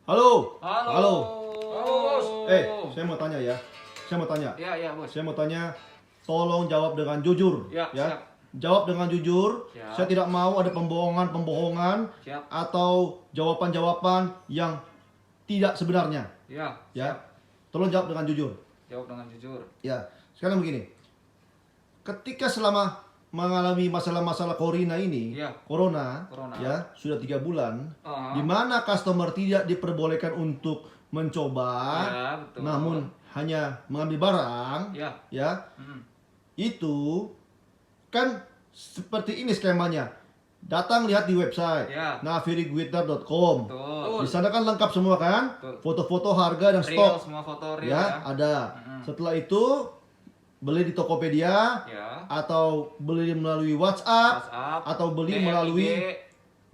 Halo. Halo. Halo. Halo, Bos. Saya mau tanya ya. Iya, Bos. Saya mau tanya, tolong jawab dengan jujur. Ya, siap. Jawab dengan jujur. Siap. Saya tidak mau ada pembohongan Siap. atau jawaban-jawaban yang tidak sebenarnya. Ya. Ya. Tolong jawab dengan jujur. Jawab dengan jujur. Ya. Sekarang begini. Ketika selama mengalami masalah-masalah corona ini, Ya. corona, Corona. ya sudah 3 bulan, Uh-huh. di mana customer tidak diperbolehkan untuk mencoba, Ya, betul. namun hanya mengambil barang, Ya. ya Hmm. itu kan seperti ini skemanya. Datang lihat di website Ya. naviriguitar.com. Betul. Di sana kan lengkap semua kan, Betul. foto-foto harga dan Real, stok, semua foto real ya ada. Mm-mm. Setelah itu beli di Tokopedia Ya. atau beli melalui WhatsApp WhatsApp, atau beli DM, melalui IG,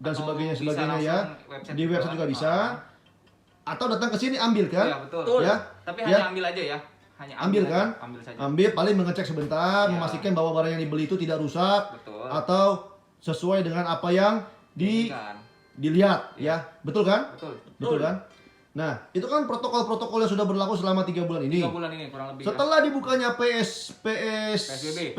dan atau sebagainya bisa ya. langsung Di website juga bisa. Atau datang ke sini ambil kan? Ya, betul. Ya. Tapi Ya. hanya ambil aja ya. Hanya Ambil aja. kan? Ambil saja. Ambil paling mengecek sebentar, Ya. memastikan bahwa barang yang dibeli itu tidak rusak Betul. atau sesuai dengan apa yang Diinginkan. dilihat ya. Betul kan? Betul. Betul kan? Nah, itu kan protokol-protokol yang sudah berlaku selama 3 bulan ini. 3 bulan ini kurang lebih. Setelah dibukanya PSBB.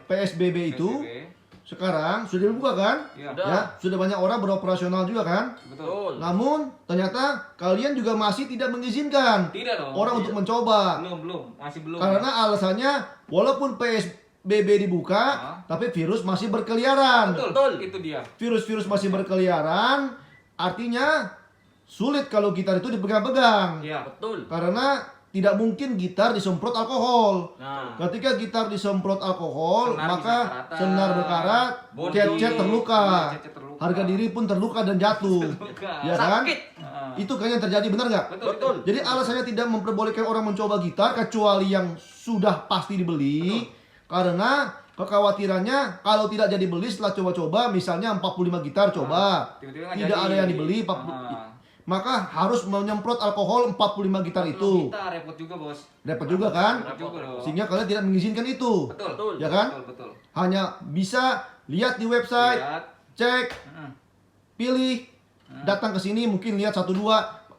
PSBB itu, PSBB. sekarang sudah dibuka kan? Ya. Ya, sudah banyak orang beroperasional juga kan? Betul. Namun ternyata kalian juga masih tidak mengizinkan Tidak dong. orang untuk mencoba. Belum. Masih belum. Karena alasannya walaupun PSBB dibuka, tapi virus masih berkeliaran. Betul. Itu dia. Virus-virus masih berkeliaran, artinya sulit kalau gitar itu dipegang-pegang. Iya. Betul. Karena tidak mungkin gitar disemprot alkohol. Nah, Ketika gitar disemprot alkohol, Senar maka bisa karatan, senar berkarat, bodi, cat-cat terluka, iya, cat-cat terluka. harga diri pun terluka dan jatuh. Terluka. Ya kan? sakit. Itu kan yang terjadi, benar nggak? Betul. Jadi alasannya tidak memperbolehkan orang mencoba gitar kecuali yang sudah pasti dibeli. Karena kekhawatirannya kalau tidak jadi beli setelah coba-coba, misalnya 45 gitar coba, Tiba-tiba nggak tidak jadi. ada yang dibeli, maka harus menyemprot alkohol 45 gitar itu. Kita repot juga, Bos. Repot juga kan? Repot juga dong. Sehingga kalian tidak mengizinkan itu. Betul. Ya kan? Betul. Hanya bisa lihat di website, Lihat. cek, Mm-mm. pilih, datang ke sini mungkin lihat 1-2,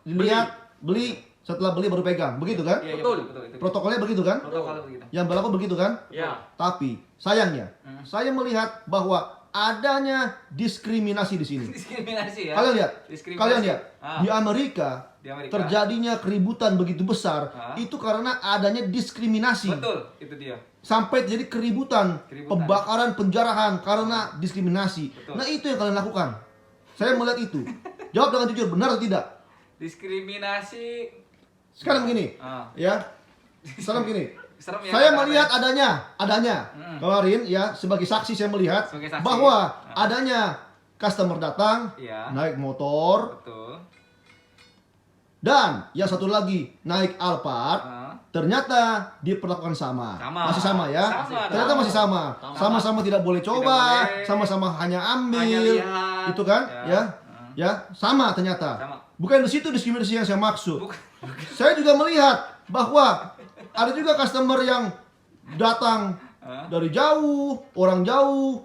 dilihat, beli, setelah beli baru pegang. Begitu kan? Iya, Betul. betul. Itu. Protokolnya begitu kan? Protokolnya begitu. Yang berlaku begitu kan? ya. Tapi sayangnya, saya melihat bahwa adanya diskriminasi di sini. Diskriminasi ya. Kalian lihat, Diskriminasi. kalian lihat Ah. di Amerika, Di Amerika. terjadinya keributan begitu besar Ah. itu karena adanya diskriminasi. Betul, itu dia. Sampai terjadi keributan, Keributan. pembakaran, penjarahan karena diskriminasi. Betul. Nah, itu yang kalian lakukan. Saya melihat itu. Jawab dengan jujur, benar atau tidak? Diskriminasi. Sekarang begini, Ah. ya. Sekarang begini. Serem ya, Saya kata-kata. melihat adanya. Kemarin ya sebagai saksi saya melihat Sebagai saksi. bahwa adanya customer datang, Iya. naik motor, Betul. dan yang satu lagi naik Alphard. Ah. Ternyata diperlakukan sama. Sama. Masih sama ya. Sama, Ternyata sama. masih sama. Sama-sama tidak boleh coba, boleh. sama-sama hanya ambil. Hanya lihat. Itu kan? Ya. Ya. Ya, sama ternyata. Sama. Bukan di situ diskriminasi yang saya maksud. Bukan. Saya juga melihat bahwa ada juga customer yang datang dari jauh, orang jauh.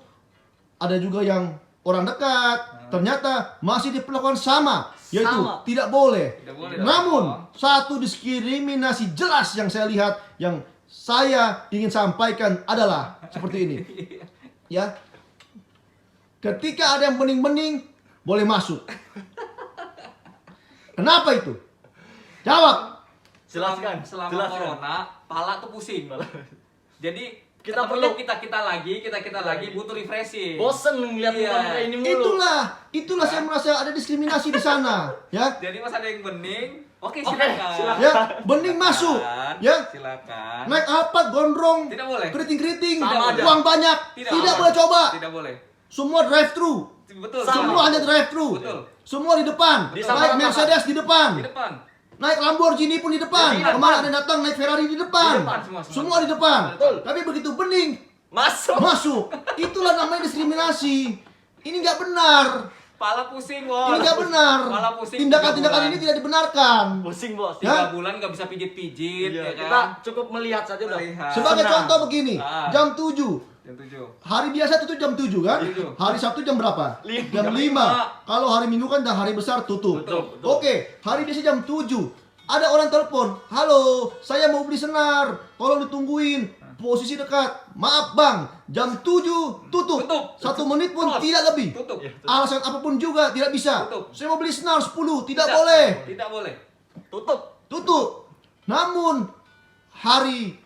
Ada juga yang orang dekat. Ternyata masih diperlakukan sama, yaitu Sama. tidak boleh. Tidak boleh dong. Namun satu diskriminasi jelas yang saya lihat, yang saya ingin sampaikan adalah seperti ini. Ya. Ketika ada yang bening-bening, boleh masuk. Kenapa itu? Jawab. Jelaskan. Selama Jelaskan. corona, pala tuh pusing. Jadi Kita ketemunya perlu- kita lagi butuh refreshing. Bosen ngeliat Iya. muka ini mulu. Itulah saya merasa ada diskriminasi di sana, ya. Jadi pas ada yang bening, oke Oke, silakan. silakan. Ya, bening masuk, ya. Silakan. Naik Alphard gondrong, Tidak boleh. keriting-keriting, Sama aja. uang banyak, tidak boleh coba. Tidak boleh. Semua drive thru. Betul. Sama. Semua hanya drive thru. Betul. Semua di depan. Di Naik sama-sama. Mercedes di depan. Di depan. Naik Lamborghini pun di depan. Di depan. Kemarin ada yang datang naik Ferrari di depan. Di depan semua. Semua di depan. Betul. Tapi begitu bening Masuk. masuk. Itulah namanya diskriminasi. Ini nggak benar. Pala pusing, Ini bos. nggak benar. Pala pusing. Tindakan-tindakan 3 ini tidak dibenarkan. Pusing bos. Ya? 3 bulan nggak bisa pijit-pijit, ya Kita kan? cukup melihat saja udah. Melihat. Sebagai Senang. contoh begini, Ah. jam 7. Jam 7. Hari biasa tutup jam 7 kan? Jam 7. Hari Sabtu jam berapa? Lima. Jam Jam 5. 5. Kalau hari Minggu kan dah hari besar tutup. Betul, betul. Oke, hari biasa jam 7. Ada orang telepon, "Halo, saya mau beli senar. Tolong ditungguin. Posisi dekat. Maaf, Bang. Jam 7 tutup. Tutup. 1 menit pun Close. tidak lebih. Tutup. Iya. Alasan apapun juga tidak bisa. Tutup. Saya mau beli senar 10, tidak boleh. Tidak boleh. Tutup. Tutup. Namun hari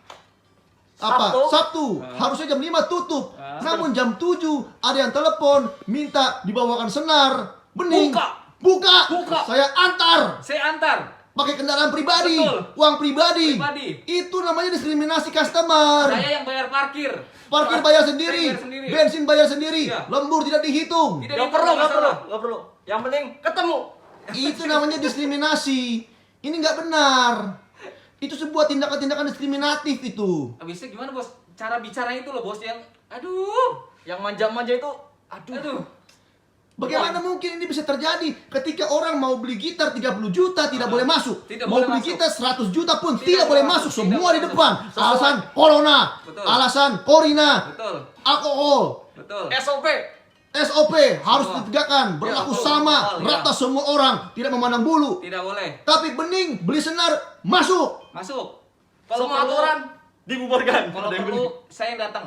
Sabtu harusnya jam 5 tutup. Ah. Namun jam 7 ada yang telepon minta dibawakan senar. Bening. Buka. Buka. Saya antar Saya antar. pakai kendaraan pribadi, Betul. uang pribadi. Pribadi. Itu namanya diskriminasi customer. Saya yang bayar parkir. Parkir bayar sendiri, Saya bayar sendiri. bensin bayar sendiri, Iya. lembur tidak dihitung. Tidak Gak dihitung, perlu, nggak gak perlu, masalah. gak perlu. Yang penting ketemu. Itu namanya diskriminasi. Ini nggak benar. Itu sebuah tindakan-tindakan diskriminatif itu. Habisnya gimana, Bos? Cara bicara itu loh, Bos, yang aduh. Yang manja-manja itu, Aduh. Bagaimana mungkin ini bisa terjadi ketika orang mau beli gitar 30 juta tidak boleh masuk. Tidak Mau boleh beli masuk. gitar 100 juta pun Tidak tidak boleh boleh masuk. masuk. Semua Tidak di boleh depan. masuk. Alasan corona, Betul. alasan korina, Betul. alkohol, Betul. SOP. SOP harus Semua. ditegakkan, berlaku betul. sama, Betul, ya. rata semua orang, tidak memandang bulu. Tidak boleh. Tapi bening beli senar masuk. Masuk. Semua perlu- aturan dibubarkan. Kalau Ada yang perlu beli. saya yang datang.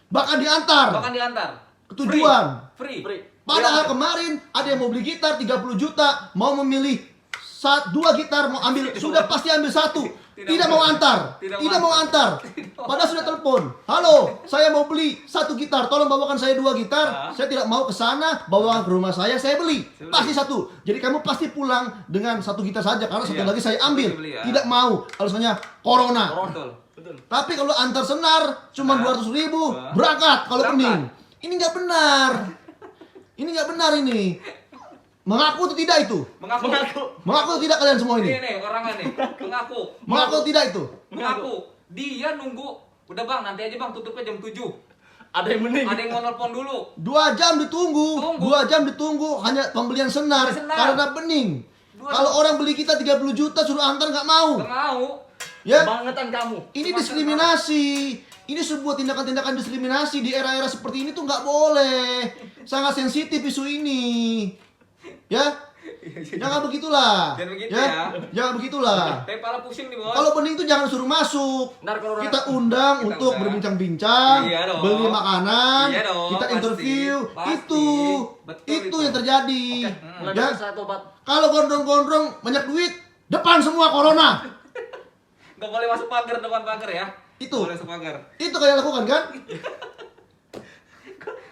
Bahkan diantar Bahkan diantar. ke tujuan. Free. Free. Padahal kemarin ada yang mau beli gitar 30 juta, mau memilih 2 gitar, mau ambil, sudah pasti ambil 1. Tidak Tidak mau. mau antar. Tidak Tidak mau mau antar. Padahal sudah telepon. "Halo, saya mau beli 1 gitar, tolong bawakan saya 2 gitar. Ah. Saya tidak mau ke sana, bawakan ke rumah saya beli. Saya beli. Pasti 1. Jadi kamu pasti pulang dengan 1 gitar saja karena satu Iya, lagi saya ambil. beli, ya. Tidak mau. Alasannya corona. Betul. Betul. Tapi kalau antar senar cuma Nah. 200.000, Nah. berangkat kalau Berangkat. pening. Ini nggak benar. Ini nggak benar ini. Mengaku atau tidak itu? Mengaku. Mengaku atau tidak kalian semua Ini ini? nih orangnya nih. Mengaku. Mengaku atau tidak itu? Mengaku. Dia nunggu. Udah, Bang, nanti aja, Bang, tutupnya jam 7. Ada yang mending. Ada yang mau nelpon dulu. 2 jam ditunggu. Tunggu. 2 jam ditunggu hanya pembelian senar Senar. karena bening. 2 Kalau jam. orang beli kita 30 juta suruh antar nggak mau. Gak mau. Ya, Kebangetan kamu. ini diskriminasi. Ini sebuah tindakan-tindakan diskriminasi di era-era seperti ini tuh nggak boleh. Sangat sensitif isu ini. Ya, jangan begitulah. Jangan begitu ya. Jangan begitulah. Tapi pala pusing nih, Bos. Kalau bening itu jangan suruh masuk. Ntar corona. Kita undang Kita untuk undang. berbincang-bincang, Iya dong. beli makanan, Iya dong, kita pasti. interview. Pasti. Itu, Betul itu itu. yang terjadi. Mulai Ya, dari saya tobat. kalau gondrong-gondrong banyak duit, depan semua corona. Gak boleh masuk pagar, depan pagar ya. Itu. Boleh masuk pagar. Itu kalian lakukan kan?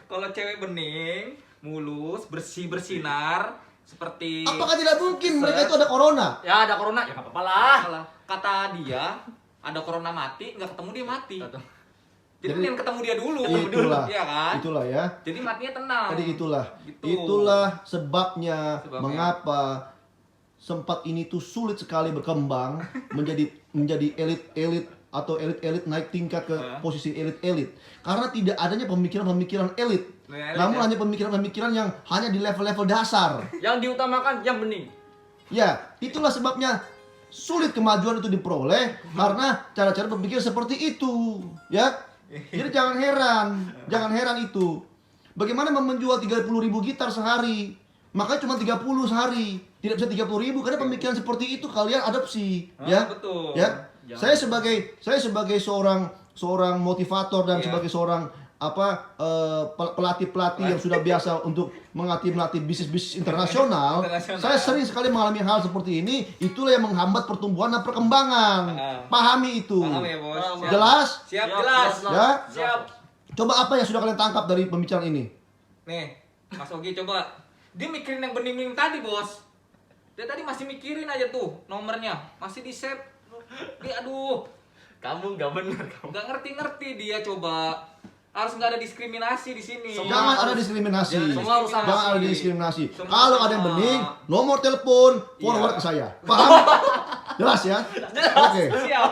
Kalau cewek bening, mulus, bersih, bersinar, seperti Apakah tidak mungkin mereka itu ada corona? Ya ada corona, ya nggak apa-apa lah. Salah. Kata dia, ada corona mati, nggak ketemu dia mati. Jadi Jadi- mendingan ketemu dia dulu. Itulah, Iya kan? itulah ya. Jadi matinya tenang. Jadi itulah, Gitu. itulah sebabnya, Sebabnya. mengapa sempat ini tuh sulit sekali berkembang menjadi elit-elit atau elit-elit naik tingkat ke posisi elit-elit karena tidak adanya pemikiran-pemikiran elit, Elit, namun ya. hanya pemikiran-pemikiran yang hanya di level-level dasar. Yang diutamakan yang bening. Ya, itulah sebabnya sulit kemajuan itu diperoleh karena cara-cara berpikir seperti itu, ya. Jadi jangan heran itu. Bagaimana menjual 30.000 gitar sehari? Makanya cuma 30 sehari, tidak bisa 30.000 karena pemikiran seperti itu kalian adopsi, ya. Betul. Ya. Jangan. Saya sebagai seorang motivator dan Iya. sebagai seorang pelatih-pelatih yang sudah biasa untuk melatih bisnis-bisnis internasional, Internasional. saya sering sekali mengalami hal seperti ini. Itulah yang menghambat pertumbuhan dan perkembangan. Pahami itu. Paham ya, Bos? Paham. Siap. Jelas? Siap, Siap, jelas. jelas. Ya. Siap. Coba apa yang sudah kalian tangkap dari pembicaraan ini? Nih, Mas Ogi coba. Dia mikirin yang bening-bening tadi, Bos. Dia tadi masih mikirin aja tuh nomornya. Masih di-save. Dia aduh, Kamu nggak bener kamu. nggak ngerti-ngerti dia coba. Harus nggak ada diskriminasi di sini. Jangan ada diskriminasi. Semua harus sama. Jangan ada diskriminasi. Semua Kalau ada yang sama. bening, nomor telepon forward Iya. ke saya. Paham? Jelas ya? Oke. Siap.